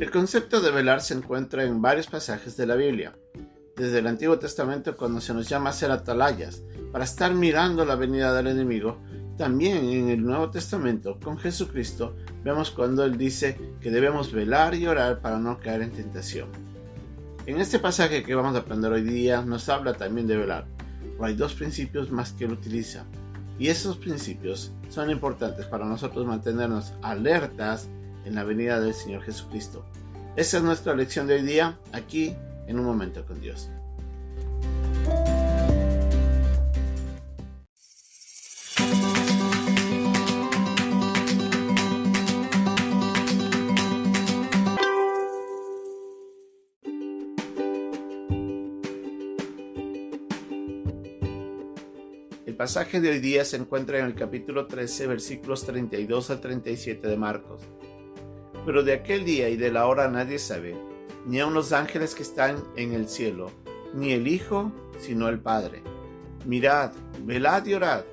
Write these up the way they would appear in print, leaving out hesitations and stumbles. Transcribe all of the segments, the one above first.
El concepto de velar se encuentra en varios pasajes de la Biblia. Desde el Antiguo Testamento, cuando se nos llama a ser atalayas, para estar mirando la venida del enemigo, también en el Nuevo Testamento, con Jesucristo, vemos cuando Él dice que debemos velar y orar para no caer en tentación. En este pasaje que vamos a aprender hoy día, nos habla también de velar, pero hay dos principios más que Él utiliza. Y esos principios son importantes para nosotros mantenernos alertas en la venida del Señor Jesucristo. Esa es nuestra lección de hoy día, aquí en Un Momento con Dios. El pasaje de hoy día se encuentra en el capítulo 13, versículos 32 al 37 de Marcos. Pero de aquel día y de la hora nadie sabe, ni aun los ángeles que están en el cielo, ni el Hijo, sino el Padre. Mirad, velad y orad,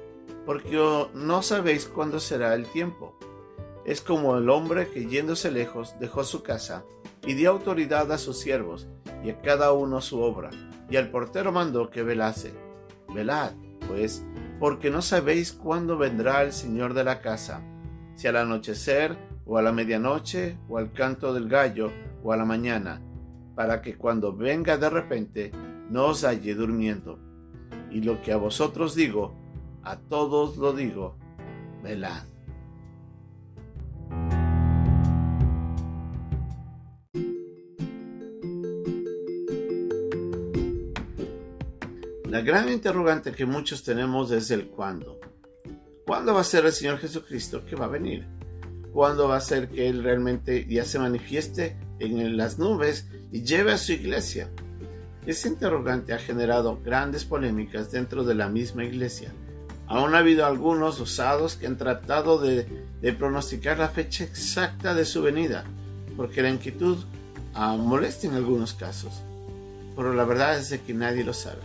porque no sabéis cuándo será el tiempo. Es como el hombre que yéndose lejos dejó su casa, y dio autoridad a sus siervos, y a cada uno su obra, y al portero mandó que velase. Velad, pues, porque no sabéis cuándo vendrá el Señor de la casa, si al anochecer, o a la medianoche, o al canto del gallo, o a la mañana, para que cuando venga de repente no os halle durmiendo. Y lo que a vosotros digo, a todos lo digo, velad. La gran interrogante que muchos tenemos es el cuándo. ¿Cuándo va a ser el Señor Jesucristo que va a venir? ¿Cuándo va a ser que Él realmente ya se manifieste en las nubes y lleve a su iglesia? Ese interrogante ha generado grandes polémicas dentro de la misma iglesia. Aún ha habido algunos osados que han tratado de pronosticar la fecha exacta de su venida, porque la inquietud molesta en algunos casos. Pero la verdad es de que nadie lo sabe.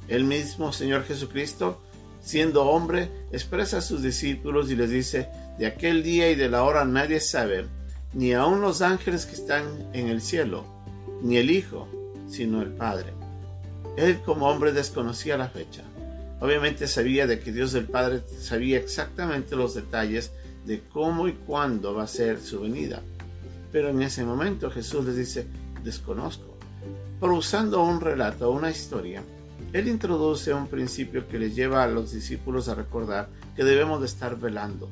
El mismo Señor Jesucristo, siendo hombre, expresa a sus discípulos y les dice: de aquel día y de la hora nadie sabe, ni aun los ángeles que están en el cielo, ni el Hijo, sino el Padre. Él como hombre desconocía la fecha. Obviamente sabía de que Dios el Padre sabía exactamente los detalles de cómo y cuándo va a ser su venida. Pero en ese momento Jesús les dice: desconozco. Pero usando un relato, una historia, Él introduce un principio que les lleva a los discípulos a recordar que debemos de estar velando.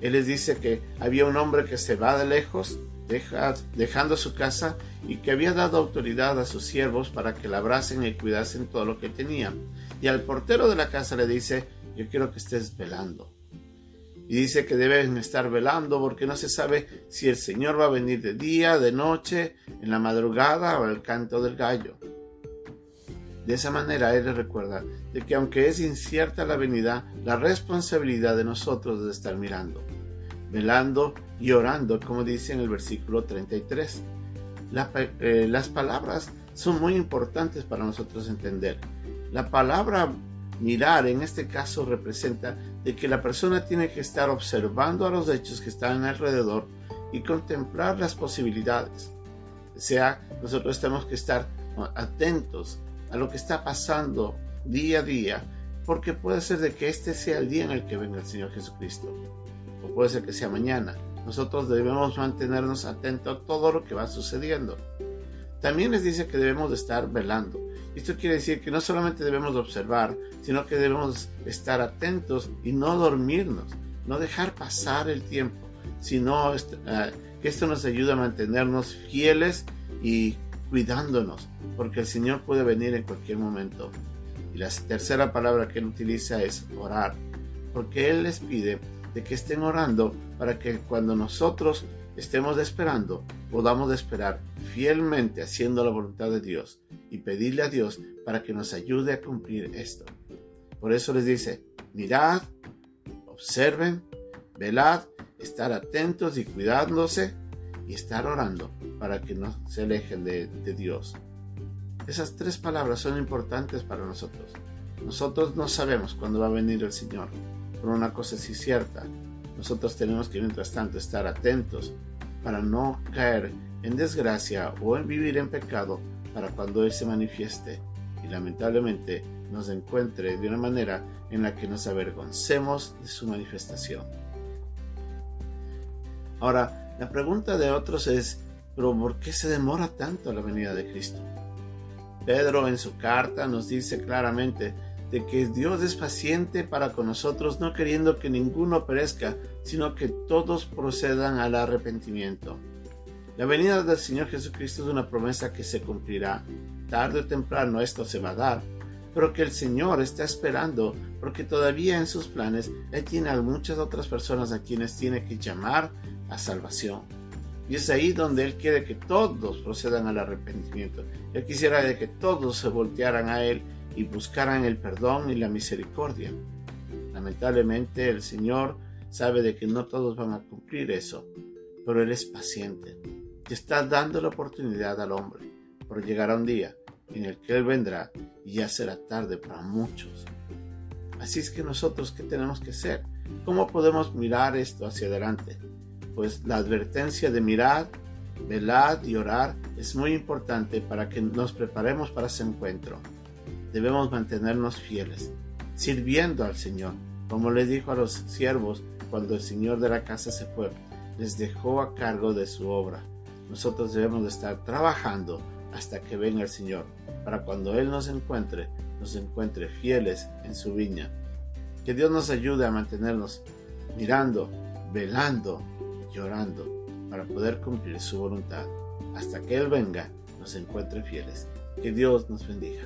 Él les dice que había un hombre que se va de lejos, dejando su casa, y que había dado autoridad a sus siervos para que labrasen y cuidasen todo lo que tenía. Y al portero de la casa le dice: yo quiero que estés velando. Y dice que deben estar velando porque no se sabe si el Señor va a venir de día, de noche, en la madrugada o al canto del gallo. De esa manera Él les recuerda de que aunque es incierta la venida, la responsabilidad de nosotros es de estar mirando, velando y orando, como dice en el versículo 33. Las palabras son muy importantes para nosotros entender. La palabra mirar en este caso representa de que la persona tiene que estar observando a los hechos que están alrededor y contemplar las posibilidades. O sea, nosotros tenemos que estar atentos a lo que está pasando día a día, porque puede ser de que este sea el día en el que venga el Señor Jesucristo, o puede ser que sea mañana. Nosotros debemos mantenernos atentos a todo lo que va sucediendo. También les dice que debemos de estar velando. Esto quiere decir que no solamente debemos observar, sino que debemos estar atentos y no dormirnos, no dejar pasar el tiempo, sino que esto nos ayuda a mantenernos fieles y cuidándonos, porque el Señor puede venir en cualquier momento. Y la tercera palabra que Él utiliza es orar, porque Él les pide de que estén orando para que cuando nosotros estemos esperando, podamos esperar fielmente haciendo la voluntad de Dios y pedirle a Dios para que nos ayude a cumplir esto. Por eso les dice: mirad, observen, velad, estar atentos y cuidándose, y estar orando para que no se alejen de Dios. Esas tres palabras son importantes para nosotros. Nosotros no sabemos cuándo va a venir el Señor, pero una cosa sí es cierta: nosotros tenemos que mientras tanto estar atentos para no caer en desgracia o en vivir en pecado para cuando Él se manifieste y lamentablemente nos encuentre de una manera en la que nos avergoncemos de su manifestación. Ahora, la pregunta de otros es, ¿pero por qué se demora tanto la venida de Cristo? Pedro en su carta nos dice claramente de que Dios es paciente para con nosotros, no queriendo que ninguno perezca, sino que todos procedan al arrepentimiento. La venida del Señor Jesucristo es una promesa que se cumplirá. Tarde o temprano esto se va a dar, pero que el Señor está esperando porque todavía en sus planes Él tiene a muchas otras personas a quienes tiene que llamar a salvación. Y es ahí donde Él quiere que todos procedan al arrepentimiento. Él quisiera de que todos se voltearan a Él y buscaran el perdón y la misericordia. Lamentablemente el Señor sabe de que no todos van a cumplir eso, pero Él es paciente y está dando la oportunidad al hombre, pero llegará un día en el que Él vendrá y ya será tarde para muchos. Así es que nosotros, ¿qué tenemos que hacer? ¿Cómo podemos mirar esto hacia adelante? Pues la advertencia de mirad, velad y orar es muy importante para que nos preparemos para ese encuentro. Debemos mantenernos fieles, sirviendo al Señor, como le dijo a los siervos cuando el Señor de la casa se fue, les dejó a cargo de su obra. Nosotros debemos de estar trabajando hasta que venga el Señor, para cuando Él nos encuentre fieles en su viña. Que Dios nos ayude a mantenernos mirando, velando y orando para poder cumplir su voluntad, hasta que Él venga, nos encuentre fieles. Que Dios nos bendiga.